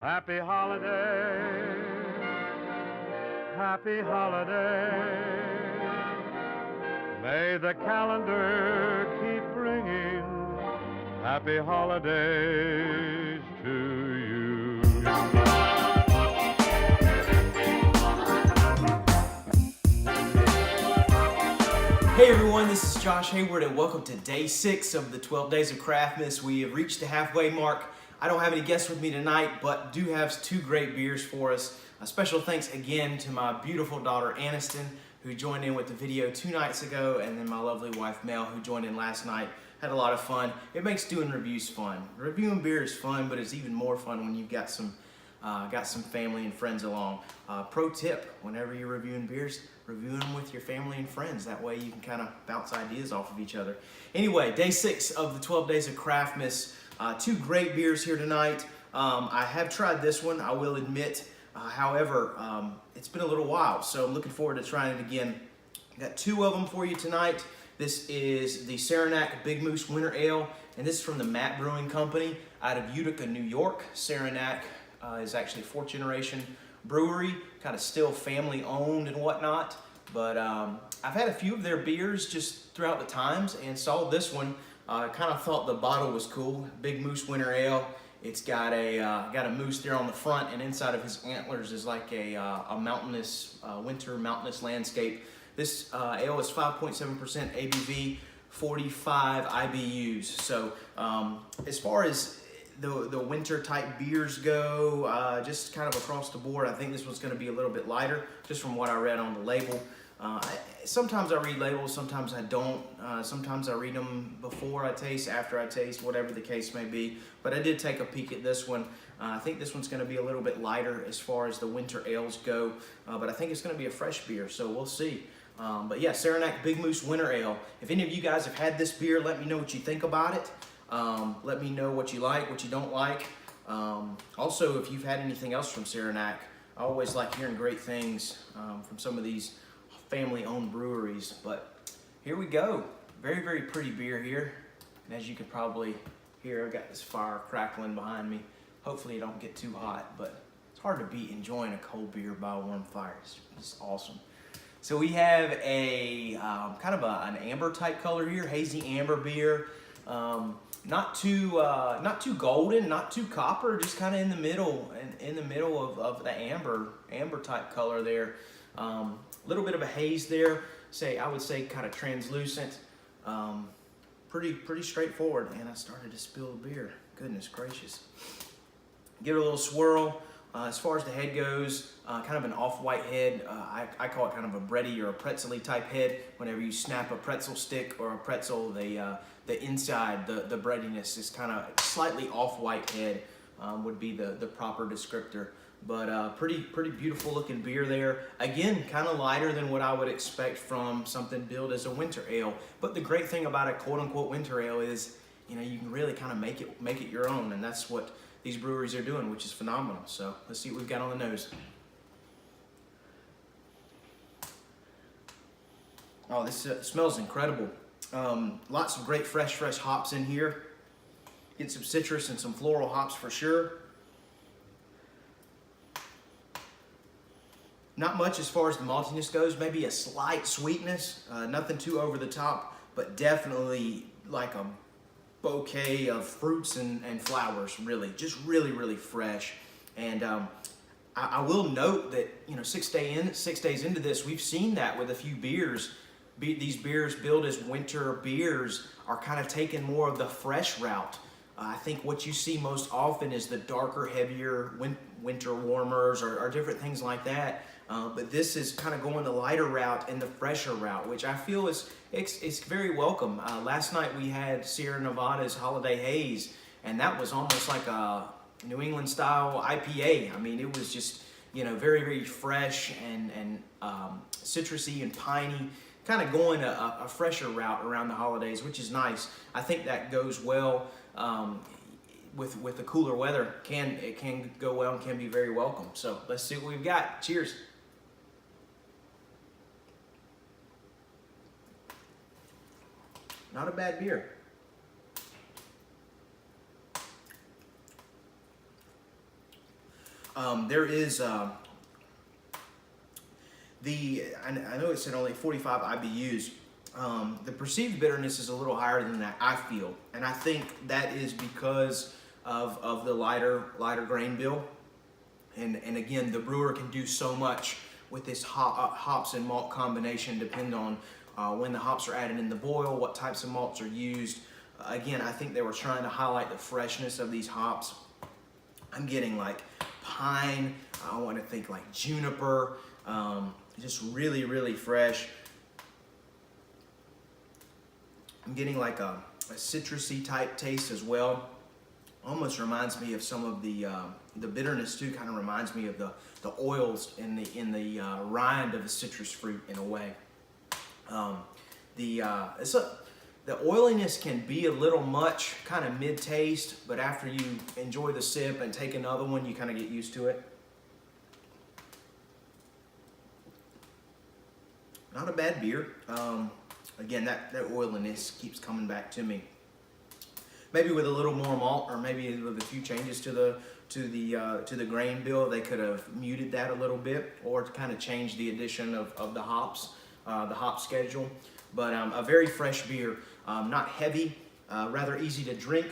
Happy holiday, happy holiday. May the calendar keep bringing happy holidays to you. Hey everyone, this is Josh Hayward and welcome to day 6 of the 12 days of CRAFTmas. We have reached the halfway mark. I don't have any guests with me tonight, but do have 2 great beers for us. A special thanks again to my beautiful daughter Aniston, who joined in with the video 2 nights ago, and then my lovely wife Mel, who joined in last night. Had a lot of fun. It makes doing reviews fun. Reviewing beer is fun, but it's even more fun when you've got some family and friends along. Pro tip, whenever you're reviewing beers, review them with your family and friends. That way you can kind of bounce ideas off of each other. Anyway, day 6 of the 12 days of CRAFTmas. 2 great beers here tonight. I have tried this one, I will admit. However, it's been a little while, so I'm looking forward to trying it again. Got 2 of them for you tonight. This is the Saranac Big Moose Winter Ale, and this is from the Matt Brewing Company out of Utica, New York. Saranac is actually 4th generation brewery, kind of still family owned and whatnot. But I've had a few of their beers just throughout the times and saw this one. Kind of thought the bottle was cool. Big Moose Winter Ale. It's got a moose there on the front, and inside of his antlers is like a mountainous winter mountainous landscape. This ale is 5.7% ABV, 45 IBUs. So as far as the winter type beers go, just kind of across the board, I think this one's going to be a little bit lighter, just from what I read on the label. Sometimes I read labels, sometimes I don't. Sometimes I read them before I taste, after I taste, whatever the case may be. But I did take a peek at this one. I think this one's going to be a little bit lighter as far as the winter ales go. But I think it's going to be a fresh beer, so we'll see. But yeah, Saranac Big Moose Winter Ale. If any of you guys have had this beer, let me know what you think about it. Let me know what you like, what you don't like. Also, if you've had anything else from Saranac, I always like hearing great things from some of these family-owned breweries. But here we go. Very, very pretty beer here. And as you can probably hear, I've got this fire crackling behind me. Hopefully it don't get too hot, but it's hard to beat enjoying a cold beer by a warm fire. It's just awesome. So we have a kind of an amber type color here, hazy amber beer. Not too golden, not too copper, just kind of in the middle, of the amber type color there. Little bit of a haze there. I would say kind of translucent. Pretty straightforward. And I started to spill the beer. Goodness gracious. Give it a little swirl. As far as the head goes, kind of an off-white head. I call it kind of a bready or a pretzel-y type head. Whenever you snap a pretzel stick or a pretzel, the inside, the breadiness is kind of slightly off-white head would be the proper descriptor. But pretty beautiful looking beer there. Again, kind of lighter than what I would expect from something billed as a winter ale. But the great thing about a quote-unquote winter ale is, you know, you can really kind of make it your own, and that's what these breweries are doing, which is phenomenal. So let's see what we've got on the nose. Oh, this smells incredible. Lots of great fresh hops in here. Get some citrus and some floral hops for sure. Not much as far as the maltiness goes, maybe a slight sweetness, nothing too over the top, but definitely like a bouquet of fruits and flowers, really, just really fresh. And I will note that, you know, 6 days into this, we've seen that with a few beers. These beers billed as winter beers are kind of taking more of the fresh route. I think what you see most often is the darker, heavier winter warmers or different things like that. But this is kind of going the lighter route and the fresher route, which I feel it's very welcome. Last night we had Sierra Nevada's Holiday Haze, and that was almost like a New England style IPA. I mean, it was just, you know, very fresh and citrusy and piney, kind of going a fresher route around the holidays, which is nice. I think that goes well with the cooler weather. It can go well and can be very welcome. So let's see what we've got. Cheers. Not a bad beer. There is I know it said only 45 IBUs. The perceived bitterness is a little higher than that, I feel, and I think that is because of the lighter grain bill. And again, the brewer can do so much with this hops and malt combination, depend on when the hops are added in the boil, what types of malts are used. Again, I think they were trying to highlight the freshness of these hops. I'm getting like pine, I want to think like juniper, just really, really fresh. I'm getting like a citrusy type taste as well. Almost reminds me of some of the bitterness too. Kind of reminds me of the oils in the rind of the citrus fruit in a way. The oiliness can be a little much, kind of mid-taste, but after you enjoy the sip and take another one, you kind of get used to it. Not a bad beer. Again, that oiliness keeps coming back to me. Maybe with a little more malt, or maybe with a few changes to the grain bill, they could have muted that a little bit, or kind of changed the addition of the hops, the hop schedule. But a very fresh beer, not heavy, rather easy to drink.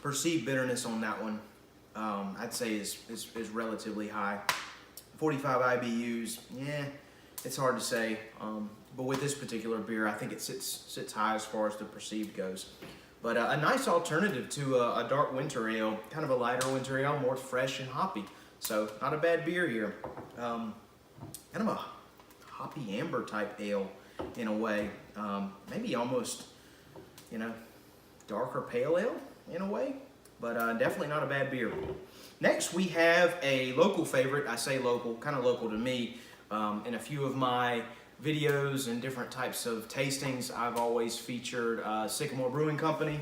Perceived bitterness on that one, I'd say is relatively high. 45 IBUs, yeah, it's hard to say. But with this particular beer, I think it sits high as far as the perceived goes. But a nice alternative to a dark winter ale, kind of a lighter winter ale, more fresh and hoppy. So not a bad beer here. Kind of a hoppy amber type ale in a way. Maybe almost, darker pale ale in a way. But definitely not a bad beer. Next we have a local favorite. I say local, kind of local to me. In a few of my videos and different types of tastings, I've always featured Sycamore Brewing Company.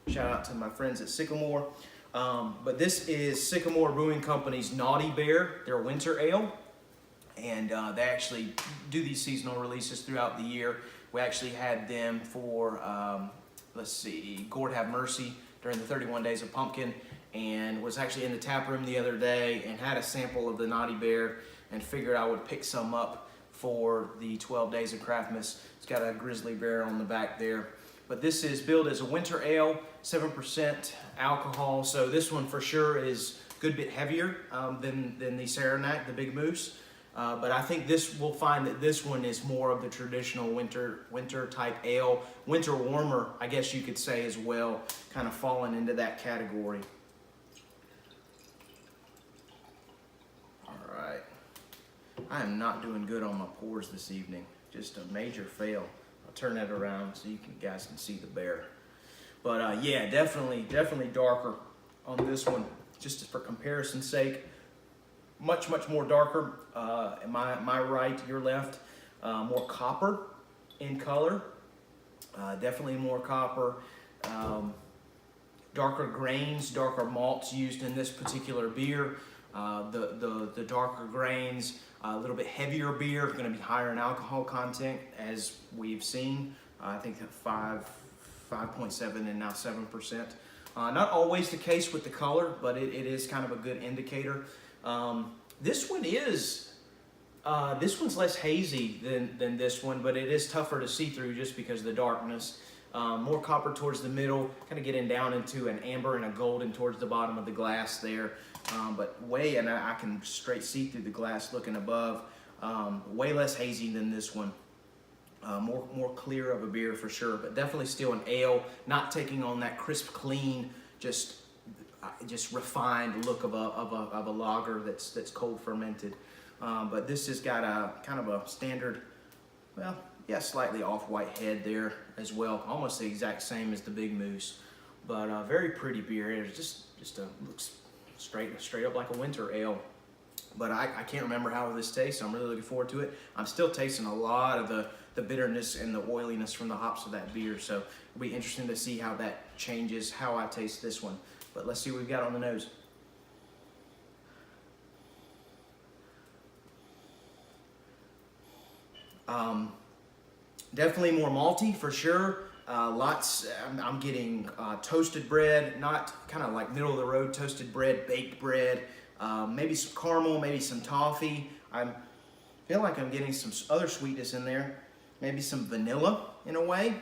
Shout out to my friends at Sycamore. But this is Sycamore Brewing Company's Naughty Bear, their winter ale. And they actually do these seasonal releases throughout the year. We actually had them for, Gourd Have Mercy during the 31 Days of Pumpkin, and was actually in the tap room the other day and had a sample of the Naughty Bear and figured I would pick some up for the 12 Days of CRAFTmas. It's got a grizzly bear on the back there. But this is billed as a winter ale, 7% alcohol. So this one for sure is a good bit heavier than the Saranac, the Big Moose. But I think we'll find that this one is more of the traditional winter type ale. Winter warmer, I guess you could say as well, kind of falling into that category. I am not doing good on my pours this evening. Just a major fail. I'll turn that around so you guys can see the bear. But yeah, definitely darker on this one. Just for comparison's sake, much more darker. My right, your left, more copper in color. Definitely more copper. Darker grains, darker malts used in this particular beer. The darker grains, a little bit heavier beer, going to be higher in alcohol content, as we've seen. I think 5.7 and now 7%. Not always the case with the color, but it is kind of a good indicator. This one's less hazy than this one, but it is tougher to see through just because of the darkness. More copper towards the middle, kind of getting down into an amber and a golden towards the bottom of the glass there. But and I can straight see through the glass looking above. Way less hazy than this one. More clear of a beer for sure, but definitely still an ale, not taking on that crisp, clean, just refined look of a lager that's cold fermented. But this has got a kind of a standard, slightly off-white head there as well, almost the exact same as the Big Moose. But very pretty beer. It just looks straight up like a winter ale. But I can't remember how this tastes. I'm really looking forward to it. I'm still tasting a lot of the bitterness and the oiliness from the hops of that beer. So it'll be interesting to see how that changes how I taste this one. But let's see what we've got on the nose. Definitely more malty for sure. I'm getting toasted bread, not kind of like middle of the road toasted bread, baked bread, maybe some caramel, maybe some toffee. I feel like I'm getting some other sweetness in there, maybe some vanilla in a way.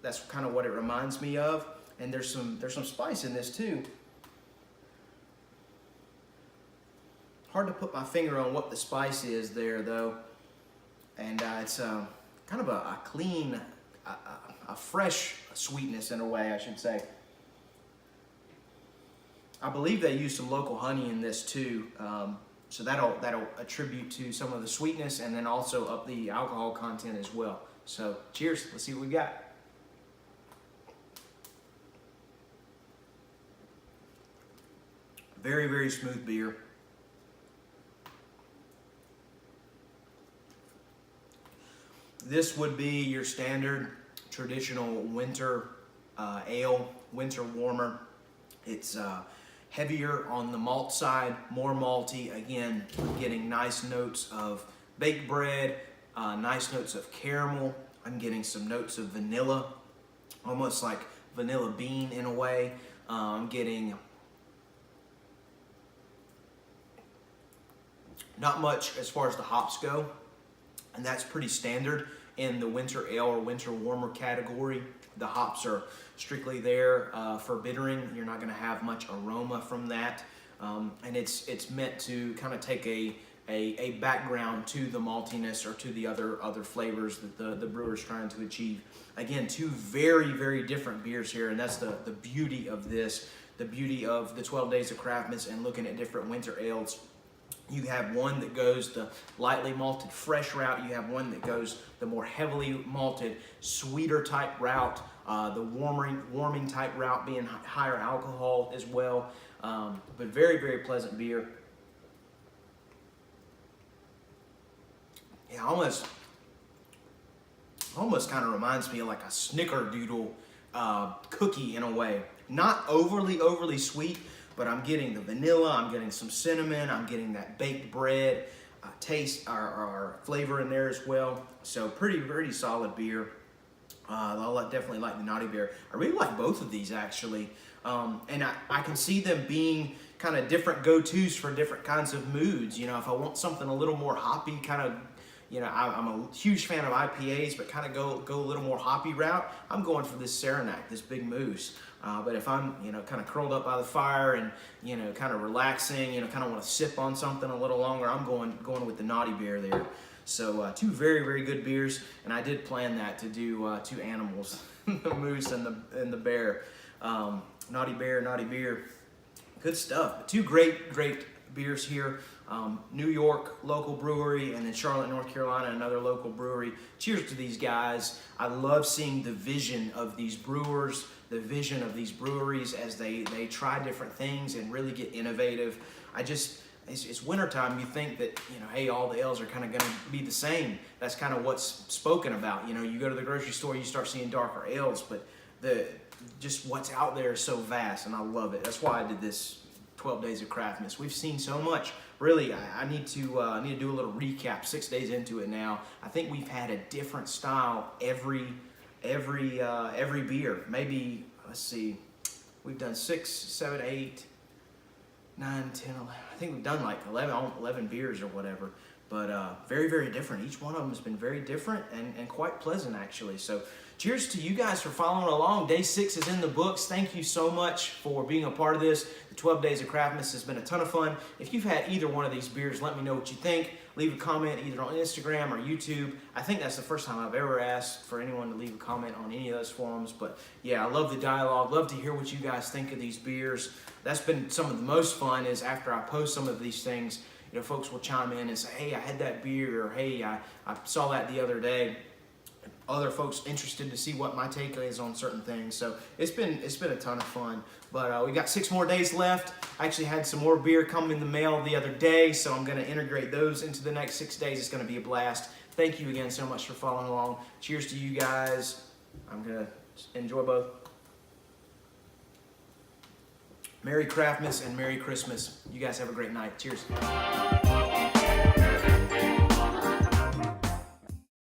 That's kind of what it reminds me of. And there's some spice in this too. Hard to put my finger on what the spice is there though. And it's kind of a clean, a fresh sweetness in a way, I should say. I believe they use some local honey in this too, so that'll attribute to some of the sweetness and then also up the alcohol content as well. So cheers, let's see what we got. Very, very smooth beer. This would be your standard traditional winter ale, winter warmer. It's heavier on the malt side, more malty. Again, I'm getting nice notes of baked bread, nice notes of caramel. I'm getting some notes of vanilla, almost like vanilla bean in a way. I'm getting not much as far as the hops go, and that's pretty standard in the winter ale or winter warmer category. The hops are strictly there for bittering. You're not going to have much aroma from that, and it's meant to kind of take a background to the maltiness or to the other flavors that the brewer's trying to achieve. Again, two very, very different beers here, and that's the beauty of this, the beauty of the 12 Days of CRAFTmas and looking at different winter ales. You have one that goes the lightly malted fresh route. You have one that goes the more heavily malted, sweeter type route. The warming type route being higher alcohol as well. But very, very pleasant beer. Yeah, almost kind of reminds me of like a snickerdoodle cookie in a way. Not overly sweet, but I'm getting the vanilla, I'm getting some cinnamon, I'm getting that baked bread taste or flavor in there as well. So pretty solid beer. I definitely like the Naughty Bear. I really like both of these actually. And I can see them being kind of different go-tos for different kinds of moods. You know, if I want something a little more hoppy, kind of, you know, I'm a huge fan of IPAs, but kind of go a little more hoppy route, I'm going for this Saranac, this Big Moose. But if I'm, you know, kind of curled up by the fire and, you know, kind of relaxing, you know, kind of want to sip on something a little longer, I'm going with the Naughty Bear there. So two very, very good beers, and I did plan that to do two animals, the moose and the bear. Naughty Beer, good stuff. But two great beers here. New York, local brewery, and then Charlotte, North Carolina, another local brewery. Cheers to these guys. I love seeing the vision of these brewers, the vision of these breweries as they try different things and really get innovative. It's wintertime. You think that, you know, hey, all the ales are kind of going to be the same. That's kind of what's spoken about. You know, you go to the grocery store, you start seeing darker ales, but just what's out there is so vast, and I love it. That's why I did this 12 Days of CRAFTmas. We've seen so much. Really, I need to do a little recap. 6 days into it now. I think we've had a different style every beer. Maybe, let's see, we've done 6, 7, 8, 9, 10, 11. I think we've done like 11 beers or whatever. But very, very different. Each one of them has been very different and quite pleasant actually. So cheers to you guys for following along. Day 6 is in the books. Thank you so much for being a part of this. The 12 Days of CRAFTmas has been a ton of fun. If you've had either one of these beers, let me know what you think. Leave a comment either on Instagram or YouTube. I think that's the first time I've ever asked for anyone to leave a comment on any of those forums. But yeah, I love the dialogue. Love to hear what you guys think of these beers. That's been some of the most fun, is after I post some of these things, you know, folks will chime in and say, hey, I had that beer, or hey, I saw that the other day. Other folks interested to see what my take is on certain things. So it's been a ton of fun. But we got 6 more days left. I actually had some more beer come in the mail the other day, so I'm going to integrate those into the next 6 days. It's going to be a blast. Thank you again so much for following along. Cheers to you guys. I'm going to enjoy both. Merry CRAFTmas and Merry Christmas. You guys have a great night. Cheers.